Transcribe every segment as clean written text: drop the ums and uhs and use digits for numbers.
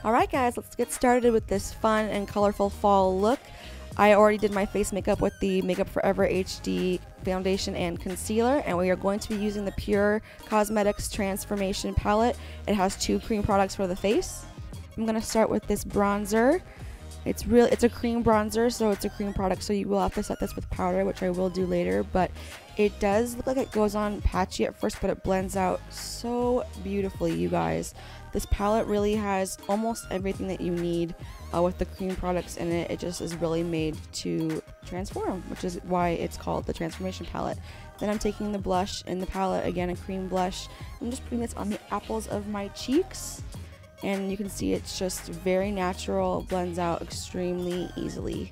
Alright guys, let's get started with this fun and colorful fall look. I already did my face makeup with the Makeup Forever HD foundation and concealer, and we are going to be using the PUR Cosmetics Transformation palette. It has 2 cream products for the face. I'm going to start with this bronzer. It's a cream bronzer, so it's a cream product, so you will have to set this with powder, which I will do later, but it does look like it goes on patchy at first, but it blends out so beautifully, you guys. This palette really has almost everything that you need with the cream products in it. It just is really made to transform, which is why it's called the Transformation palette. Then I'm taking the blush in the palette, again a cream blush. I'm just putting this on the apples of my cheeks. And you can see it's just very natural, blends out extremely easily.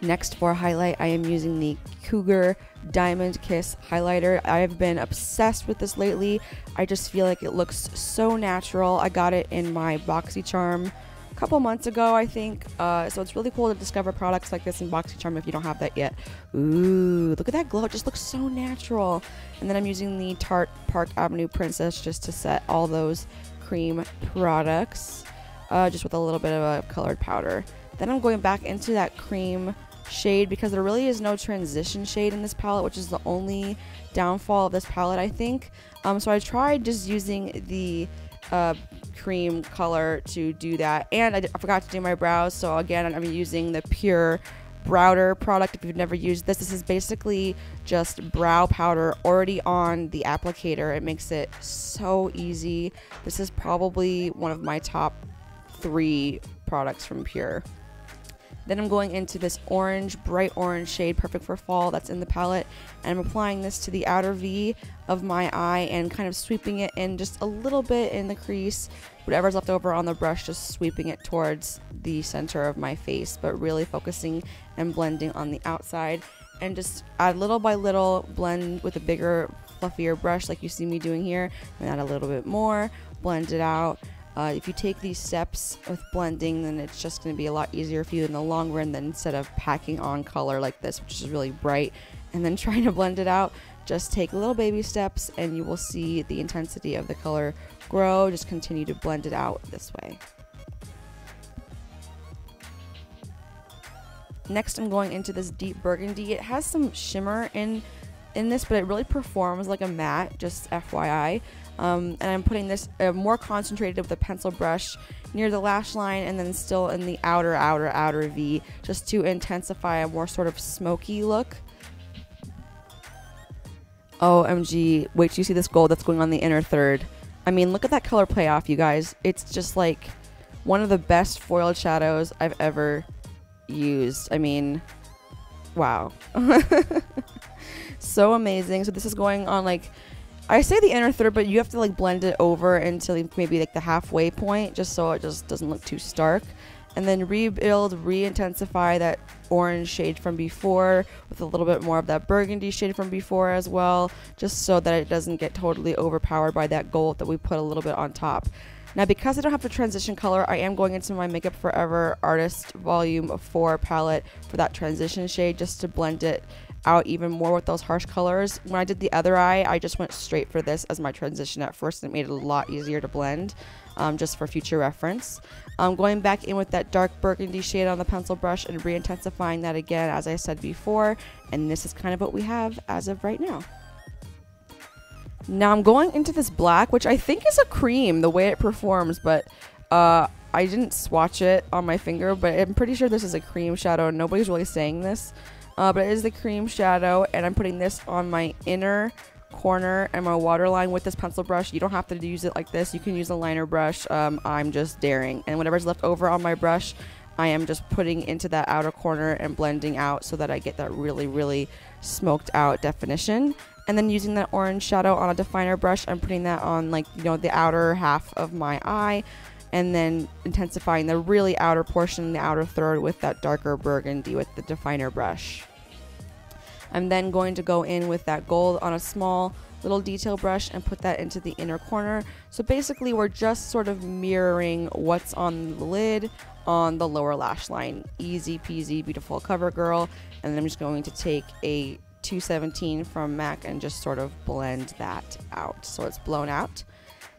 Next, for highlight, I am using the Cougar Diamond Kiss highlighter. I've been obsessed with this lately. I just feel like it looks so natural. I got it in my BoxyCharm a couple months ago, I think. So it's really cool to discover products like this in BoxyCharm if you don't have that yet. Ooh, look at that glow. It just looks so natural. And then I'm using the Tarte Park Avenue Princess just to set all those cream products, just with a little bit of a colored powder. Then I'm going back into that cream shade because there really is no transition shade in this palette, which is the only downfall of this palette, I think. So I tried just using the cream color to do that, and I forgot to do my brows, so again I'm using the PUR Browder product. If you've never used this is basically just brow powder already on the applicator. It makes it so easy. This is probably one of my top 3 products from PUR. Then I'm going into this orange, bright orange shade, perfect for fall, that's in the palette, and I'm applying this to the outer V of my eye and kind of sweeping it in just a little bit in the crease. Whatever's left over on the brush, just sweeping it towards the center of my face, but really focusing and blending on the outside. And just add little by little, blend with a bigger, fluffier brush like you see me doing here, and add a little bit more, blend it out. If you take these steps with blending, then it's just going to be a lot easier for you in the long run than instead of packing on color like this, which is really bright, and then trying to blend it out. Just take little baby steps and you will see the intensity of the color grow. Just continue to blend it out this way. Next, I'm going into this deep burgundy. It has some shimmer in this, but it really performs like a matte, just FYI. And I'm putting this more concentrated with a pencil brush near the lash line, and then still in the outer V, just to intensify a more sort of smoky look. OMG, wait till you see this gold that's going on the inner third. I mean, look at that color payoff, you guys. It's just like one of the best foiled shadows I've ever used. I mean, wow. So amazing. So this is going on, like, I say the inner third, but you have to like blend it over until maybe like the halfway point, just so it just doesn't look too stark. And then rebuild, re-intensify that orange shade from before with a little bit more of that burgundy shade from before as well, just so that it doesn't get totally overpowered by that gold that we put a little bit on top. Now, because I don't have the transition color, I am going into my Makeup Forever Artist Volume 4 palette for that transition shade, just to blend it out even more with those harsh colors. When I did the other eye, I just went straight for this as my transition at first, and it made it a lot easier to blend, just for future reference. Going back in with that dark burgundy shade on the pencil brush and re-intensifying that again, as I said before, and this is kind of what we have as of right now. Now I'm going into this black, which I think is a cream, the way it performs, but I didn't swatch it on my finger, but I'm pretty sure this is a cream shadow. Nobody's really saying this. But it is the cream shadow, and I'm putting this on my inner corner and my waterline with this pencil brush. You don't have to use it like this. You can use a liner brush. I'm just daring. And whatever's left over on my brush, I am just putting into that outer corner and blending out so that I get that really, really smoked out definition. And then using that orange shadow on a definer brush, I'm putting that on, like, you know, the outer half of my eye, and then intensifying the really outer portion, the outer third, with that darker burgundy with the definer brush. I'm then going to go in with that gold on a small little detail brush and put that into the inner corner. So basically we're just sort of mirroring what's on the lid on the lower lash line. Easy peasy, beautiful cover girl. And then I'm just going to take a 217 from MAC and just sort of blend that out so it's blown out.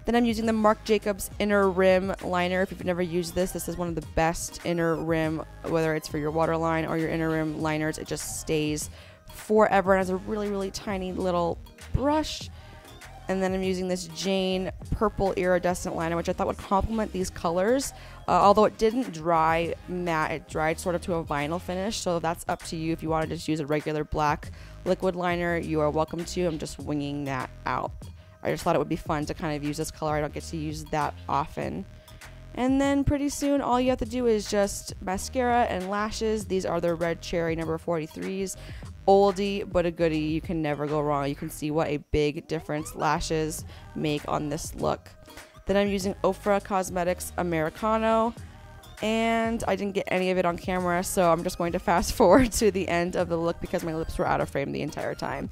Then I'm using the Marc Jacobs Inner Rim Liner. If you've never used this, this is one of the best inner rim, whether it's for your waterline or your inner rim liners. It just stays forever and has a really, really tiny little brush. And then I'm using this Jane Purple Iridescent Liner, which I thought would complement these colors. Although it didn't dry matte, it dried sort of to a vinyl finish. So that's up to you. If you want to just use a regular black liquid liner, you are welcome to. I'm just winging that out. I just thought it would be fun to kind of use this color. I don't get to use that often. And then pretty soon, all you have to do is just mascara and lashes. These are the Red Cherry number 43s. Oldie but a goodie. You can never go wrong. You can see what a big difference lashes make on this look. Then I'm using PUR Cosmetics Americano, and I didn't get any of it on camera, so I'm just going to fast forward to the end of the look because my lips were out of frame the entire time.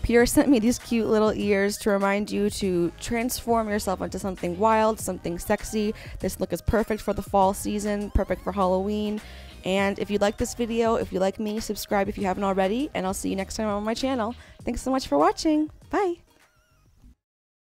PUR sent me these cute little ears to remind you to transform yourself into something wild, something sexy. This look is perfect for the fall season, perfect for Halloween. And if you like this video, if you like me, subscribe if you haven't already, and I'll see you next time on my channel. Thanks so much for watching. Bye.